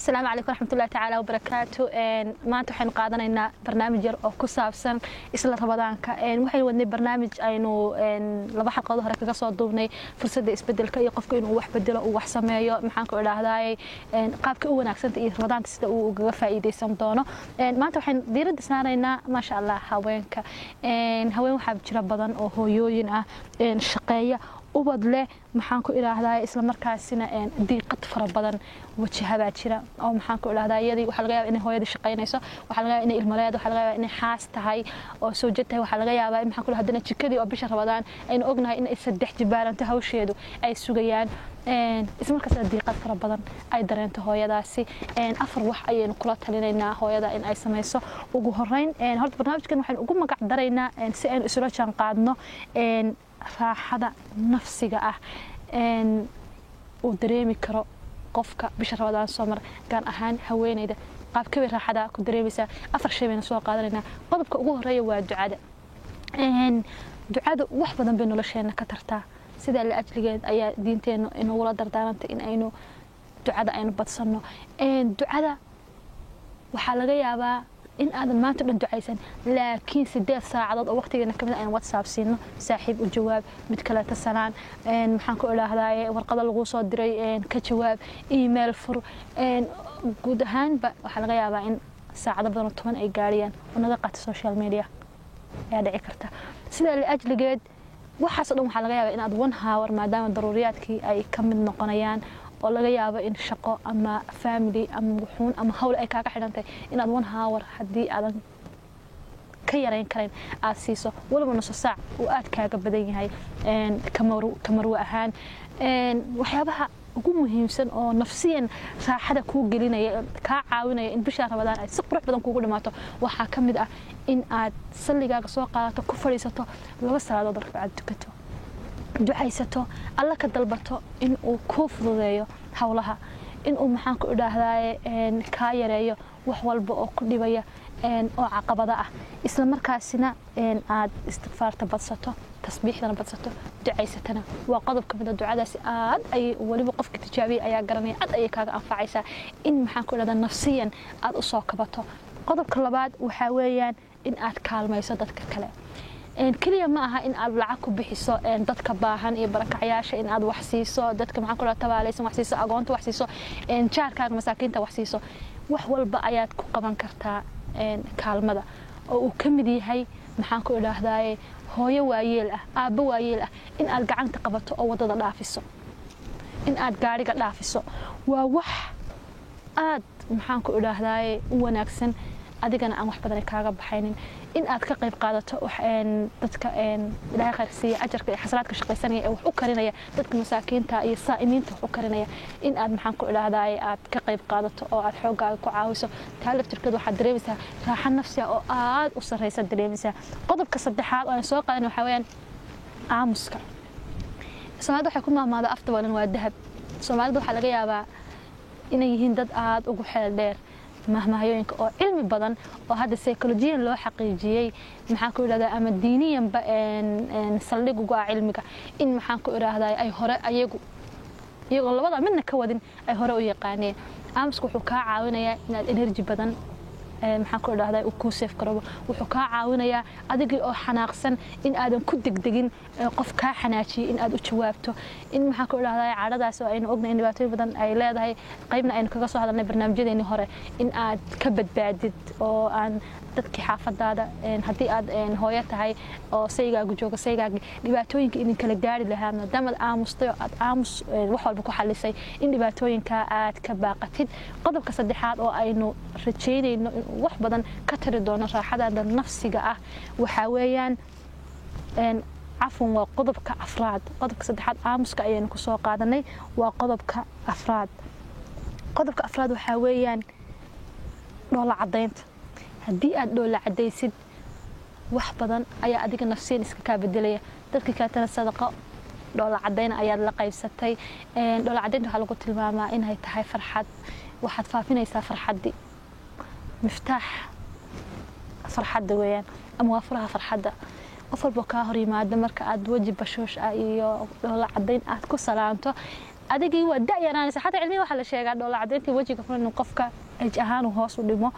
السلام عليكم ورحمة الله تعالى وبركاته. ما تحن قادنا إن برنامج أو كسابسن إسلا رمضانك وحين ودني برنامج إنه لما حق ظهرك قصة ضمني فرصة إسبدل كي يقف إنه واحد بدله وحسم يا محنك إلى هذاي قابك أول أكسنت إيه رمضان تسد وقفة إيدي سمطانه ما تحن دير دسنا إن ما شاء الله هواينك هواين حب جرب بدن أو هو يوين شقية وبدله maxaanku ilaahdaa isla markaasina diiqad fara badan wajaha jira oo maxaanku ilaahdaa iyadii waxa laga yaabaa in hooyada shaqeynayso waxa laga yaabaa in ilmaleed waxa laga yaabaa in xaas tahay oo soo jeetay waxa laga yaabaa in maxaanku ilaahdaa jikadii oo bisha Ramadaan aynu ognahay in ay saddex jibaaranta hawsheedu ay sugayaan isla markaasina diiqad fara badan ay dareento hooyadaasi afar wax ayaynu kula talinaynaa hooyada in ay sameeyso ugu horeyn horta barnaamijkan waxaan ugu magac daraynaa si aynu isula jaan qaadno raaxada nafsiga ah uu dareemi karo qofka bisha Ramadaan soo mar gaan ahaan haweeneyda qaabka raaxada ku dareemaysa afar shay bayna soo qaadanayna qodobka ugu horeeya waa ducada ducada wax badan bay nolosheena ka tartaa sida la ajligeed ayaa diinteena inuu wala dardaarantay in aynu ducada aynu badsano ducada waxa laga yaabaa in aadan maanta dhan ducaysan laakiin 8 saacadood oo waqtigeena kamid ah in WhatsApp siino saaxiib u jawaab mid kale ta sanaan maxaan ku ilaahdaa warqada lagu soo diray ka jawaab email fur guud ahaan waxa laga yaabaa in saacado badan oo 10 ay gaariyaan oo naga qaata social media ayaa dhici karta sida la ajligeed waxaas dhan waxa laga yaabaa in aad 1 hour maadaama daruuriyaadkii ay kamid noqonayaan oo laga yaabo in shaqo ama family ama wuxuun ama hawl ay kaaga xidhantay inaad 1 hour hadii aadan ka yareyn karin aad siiso walba nus saac oo aad kaaga badan yahay kamaru ahaan waxyaabaha ugu muhiimsan oo nafsiyan raaxada ku gelinaya ka caawinaya in bisha Ramadaan ay si qurux badan kugu dhamaato waxa kamid ah in aad salligaaga soo qaadato ku fadhiisato 2 salaadood rakaad tukato ducaysato alla ka dalbato in uu ku fududeeyo hawlaha in uu maxaan ku ilaahdaa ka yareeyo wax walba oo ku dhibaya oo caqabada ah isla markaasina aad istighfaarta badsato tasbiixdana badsato ducaysatana waa qodob kamid ah ducadaasi aad ay waliba qofka tijaabiye ayaa garanaya aad ay kaaga anfacaysaa in maxaan ku ilaahdaa nafsiyan aad u soo kabato qodobka labaad waxa weeyaan in aad kaalmayso dadka kale kaliya ma aha in aad lacag ku bixiso dadka baahan iyo barakacayaasha in aad wax siiso dadka maxaan ku tabaalaysan wax siiso agoonta wax siiso jaarkaaga masaakiinta wax siiso wax walba ayaad ku qaban kartaa kaalmada oo uu kamid yahay maxaan ku ilaahdaa hooyo waayeel ah aabba waayeel ah in aad gacanta qabato oo wadada dhaafiso in aad gaariga dhaafiso waa wax aad maxaan ku ilaahdaa u wanaagsan adigana aan wax badan kaaga baxaynin in aad ka qayb qaadato dadka ilaahay khayr siiyo ajarka iyo xasanaadka shaqaysanaya wax u karinaya dadka masaakiinta iyo saa'imiinta wax u karinaya in aad maxaan ku ilaahdaa aad ka qayb qaadato oo aad xoogaaga ku caawiso taaliftirkadu waxa dareemaysaa raaxo nafsiga oo aad u sareysa dareemaysaa qodobka saddexaad oo aan soo qaadanay waxa weeyaan aamuska Soomaalidu waxay ku maamaada aftabalan waa dahab Soomaalidu waxa laga yaabaa inay yihiin dad aad ugu xeel dheer mahmahayooyinka oo cilmi badan oo hadda psychology loo xaqiijiyay maxaan ku ilaahdaa ama diiniyan ba saldhigu cilmiga in maxaan ku ilaahdaa ay hore iyagoo labada midna ka wadin ay hore u yaqaaneen aamusku wuxuu ka caawinayaa inaad energy badan maxaan ku ilaahdaa uu ku save karo wuxuu ka caawinayaa adigii oo xanaaqsan in aadan ku degdegin qof ka xanaajiyay in aad u jawaabto in maxaan ku ilaahdaa caadadaas oo aynu ognahay dhibaatooyin badan ay leedahay qaybna aynu kaga soo hadalnay barnaamijyadeeni hore in aad ka badbaadid oo aan dadkii xaafadaada hadii aad hooyo tahay oo saygaagu jooga saygaaga dhibaatooyinka idin kala gaari lahaa maadaama aamusto aad aamus wax walba ku xalisay in dhibaatooyinka aad ka baaqatid qodobka saddexaad oo aynu rajeynayno wax badan ka tari doono raaxada nafsiga ah waxa weeyaan عفوا وقضب كأفراد قضب كصدحات عامس كأيان كسوق قادني وقضب كأفراد قضب كأفراد وحويان دولة عدينت هدي دولة عديسد وحبضا أي أديك النفسية نسكا بدلية تلك كانت الصدقة دولة عدين أياد لقيب ستي دولة عدين وحلو قلت الماما إنها يتحي فرحات واحد فافين يسافر حدي مفتاح فرحات دويان أموافرها فرحات قفل بكاهري ما دمرك أد وجه بشوش أيو دولة عدين أد كسلامته adigii waa da'yanaanaysa xataa cilmiga waxa la sheegaa dhoola cadeynta wajiga kun inuu qofka age ahaan uu hoos u dhimo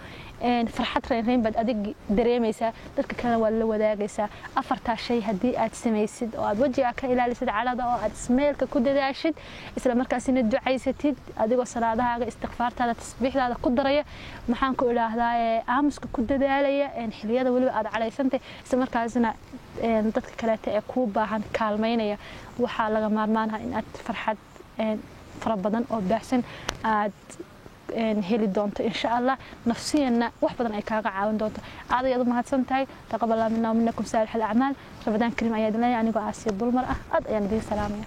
farxad reyn baad adig dareemaysaa dadka kale waa la wadaagaysaa afarta shay hadii aad sameeysid oo aad wajiga ka ilaalisid calada oo aad ismeelka ku dadaashid isla markaasina ducaysatid adigoo salaadahaaga istighfaartaada tasbiixdaada ku daraya maxaan ku ilaahdaa aamuska ku dadaalaya xiliyada waliba aad calaysantay isla markaasina dadka kale ee ku baahan kaalmeynaya waxa laga maarmaanaha in aad farxad fara badan oo baahsan aad heli doonto insha Allah nafsiyana wax badan ay kaaga caawin doonto aad ayadu mahadsantahay taqabbal minna wa minnakum saalih al-a'maal rabadaan karim ayaad leeyahay anigoo aasiya dulmar ah aad ayaan idin salaamaya